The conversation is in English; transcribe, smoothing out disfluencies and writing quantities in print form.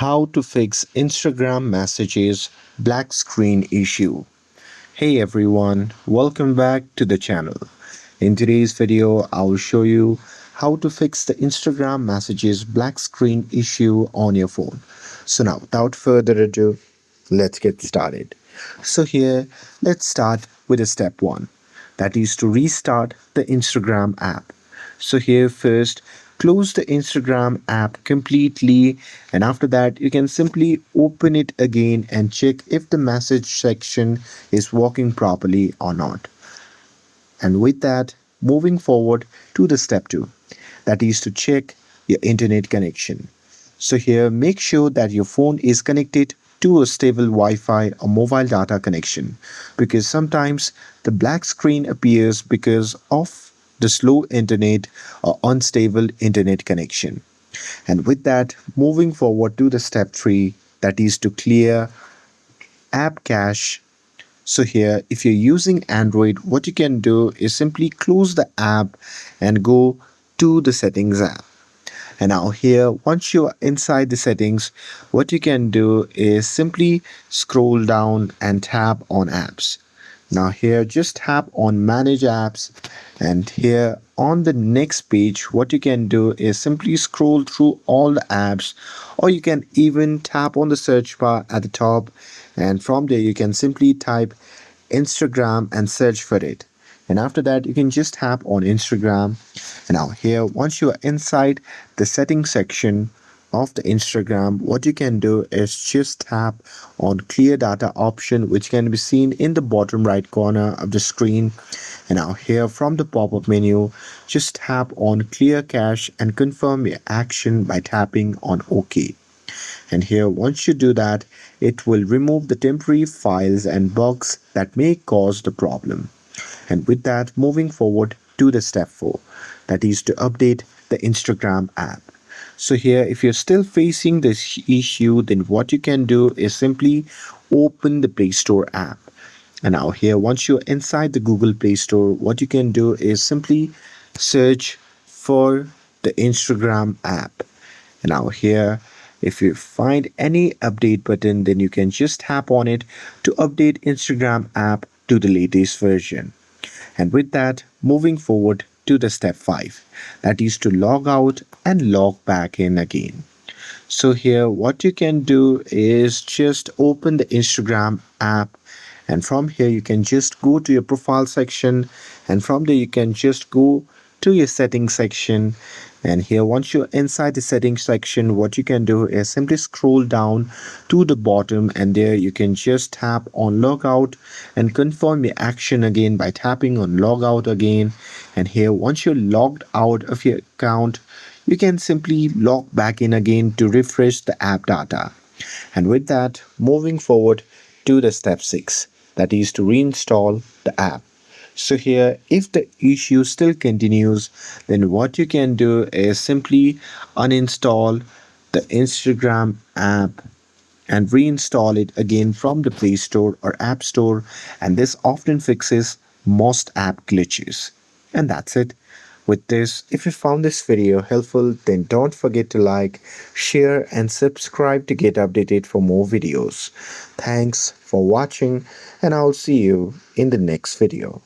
How to fix Instagram messages black screen issue. Hey everyone, welcome back to the channel. In today's video, I will show you how to fix the Instagram messages black screen issue on your phone. So now, without further ado, let's get started. So here, let's start with a step 1, that is to restart the Instagram app. So here first, close the Instagram app completely, and after that you can simply open it again and check if the message section is working properly or not. And with that, moving forward to the step 2, that is to check your internet connection. So here, make sure that your phone is connected to a stable Wi-Fi or mobile data connection, because sometimes the black screen appears because of the slow internet or unstable internet connection. And with that, moving forward to the step 3, that is to clear app cache. So here, if you're using Android, what you can do is simply close the app and go to the settings app. And now here, once you are inside the settings, what you can do is simply scroll down and tap on apps. Now here, just tap on manage apps, and here on the next page, what you can do is simply scroll through all the apps, or you can even tap on the search bar at the top, and from there you can simply type Instagram and search for it. And after that, you can just tap on Instagram. And now here, once you are inside the settings section of the Instagram, what you can do is just tap on clear data option, which can be seen in the bottom right corner of the screen. And now here, from the pop-up menu, just tap on clear cache and confirm your action by tapping on OK. And here, once you do that, it will remove the temporary files and bugs that may cause the problem. And with that, moving forward to the step 4, that is to update the Instagram app. So here, if you're still facing this issue, then what you can do is simply open the Play Store app. And now here, once you're inside the Google Play Store, what you can do is simply search for the Instagram app. And now here, if you find any update button, then you can just tap on it to update Instagram app to the latest version. And with that, moving forward to the step 5, that is to log out and log back in again. So here, what you can do is just open the Instagram app, and from here you can just go to your profile section, and from there you can just go to your settings section. And here, once you're inside the settings section, what you can do is simply scroll down to the bottom, and there you can just tap on logout and confirm your action again by tapping on logout again. And here, once you're logged out of your account, you can simply log back in again to refresh the app data. And with that, moving forward to the step 6, that is to reinstall the app. So here, if the issue still continues, then what you can do is simply uninstall the Instagram app and reinstall it again from the Play Store or App Store, and this often fixes most app glitches. And that's it. With this, if you found this video helpful, then don't forget to like, share, and subscribe to get updated for more videos. Thanks for watching, and I'll see you in the next video.